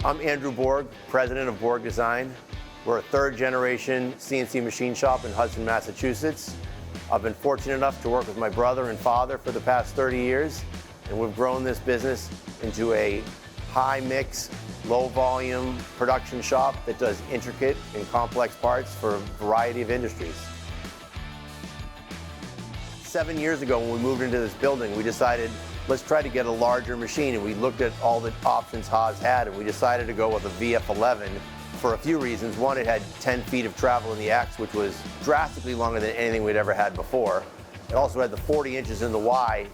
I'm Andrew Borg, president of Borg Design. We're a third-generation CNC machine shop in Hudson, Massachusetts. I've been fortunate enough to work with my brother and father for the past 30 years, and we've grown this business into a high-mix, low-volume production shop that does intricate and complex parts for a variety of industries. 7 years ago, when we moved into this building, we decided, let's try to get a larger machine, and we looked at all the options Haas had, and we decided to go with a VF11 for a few reasons. One, it had 10 feet of travel in the X, which was drastically longer than anything we'd ever had before. It also had the 40 inches in the Y,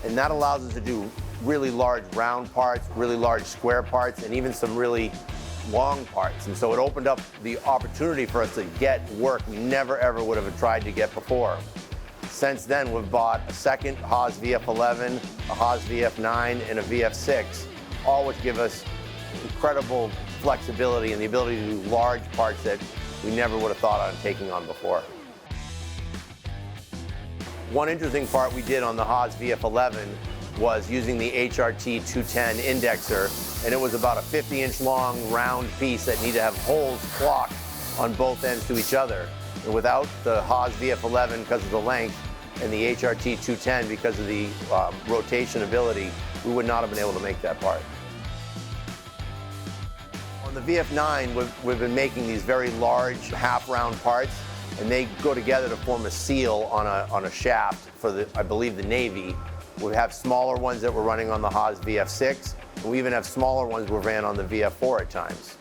and that allows us to do really large round parts, really large square parts, and even some really long parts. And so it opened up the opportunity for us to get work we never ever would have tried to get before. Since then, we've bought a second Haas VF11, a Haas VF9, and a VF6, all which give us incredible flexibility and the ability to do large parts that we never would have thought on taking on before. One interesting part we did on the Haas VF11 was using the HRT 210 indexer, and it was about a 50-inch long round piece that needed to have holes clocked on both ends to each other. And without the Haas VF11 because of the length and the HRT 210 because of the rotation ability, we would not have been able to make that part. On the VF9, we've been making these very large half-round parts, and they go together to form a seal on a shaft for, I believe, the Navy. We have smaller ones that we're running on the Haas VF6, and we even have smaller ones we ran on the VF4 at times.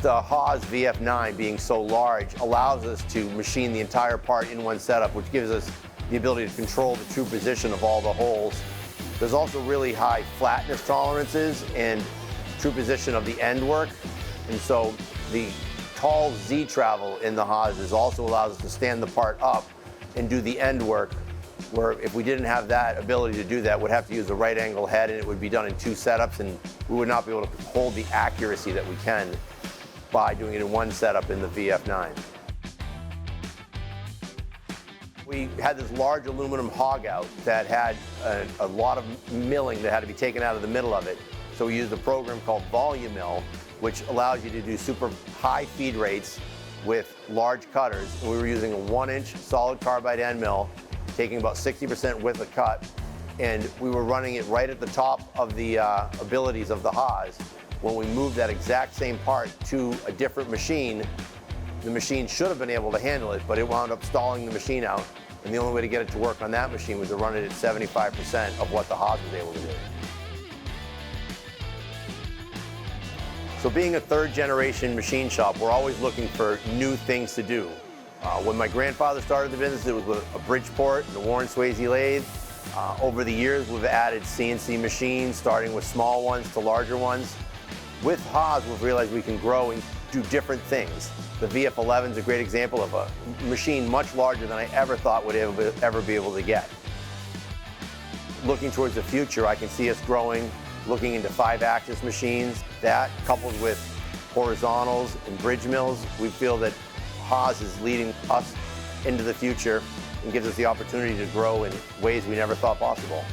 The Haas VF9 being so large allows us to machine the entire part in one setup, which gives us the ability to control the true position of all the holes. There's also really high flatness tolerances and true position of the end work. And so the tall Z travel in the Haas also allows us to stand the part up and do the end work, where if we didn't have that ability to do that, we'd have to use a right angle head, and it would be done in two setups, and we would not be able to hold the accuracy that we can by doing it in one setup in the VF9. We had this large aluminum hog out that had a lot of milling that had to be taken out of the middle of it. So we used a program called Volume Mill, which allows you to do super high feed rates with large cutters. And we were using a 1-inch solid carbide end mill, taking about 60% width of cut, and we were running it right at the top of the abilities of the Haas. When we moved that exact same part to a different machine, the machine should have been able to handle it, but it wound up stalling the machine out. And the only way to get it to work on that machine was to run it at 75% of what the Haas was able to do. So being a third-generation machine shop, we're always looking for new things to do. When my grandfather started the business, it was with a Bridgeport and a Warren Swayze lathe. Over the years, we've added CNC machines, starting with small ones to larger ones. With Haas, we've realized we can grow and do different things. The VF11 is a great example of a machine much larger than I ever thought would ever be able to get. Looking towards the future, I can see us growing, looking into 5-axis machines. That, coupled with horizontals and bridge mills, we feel that Haas is leading us into the future and gives us the opportunity to grow in ways we never thought possible.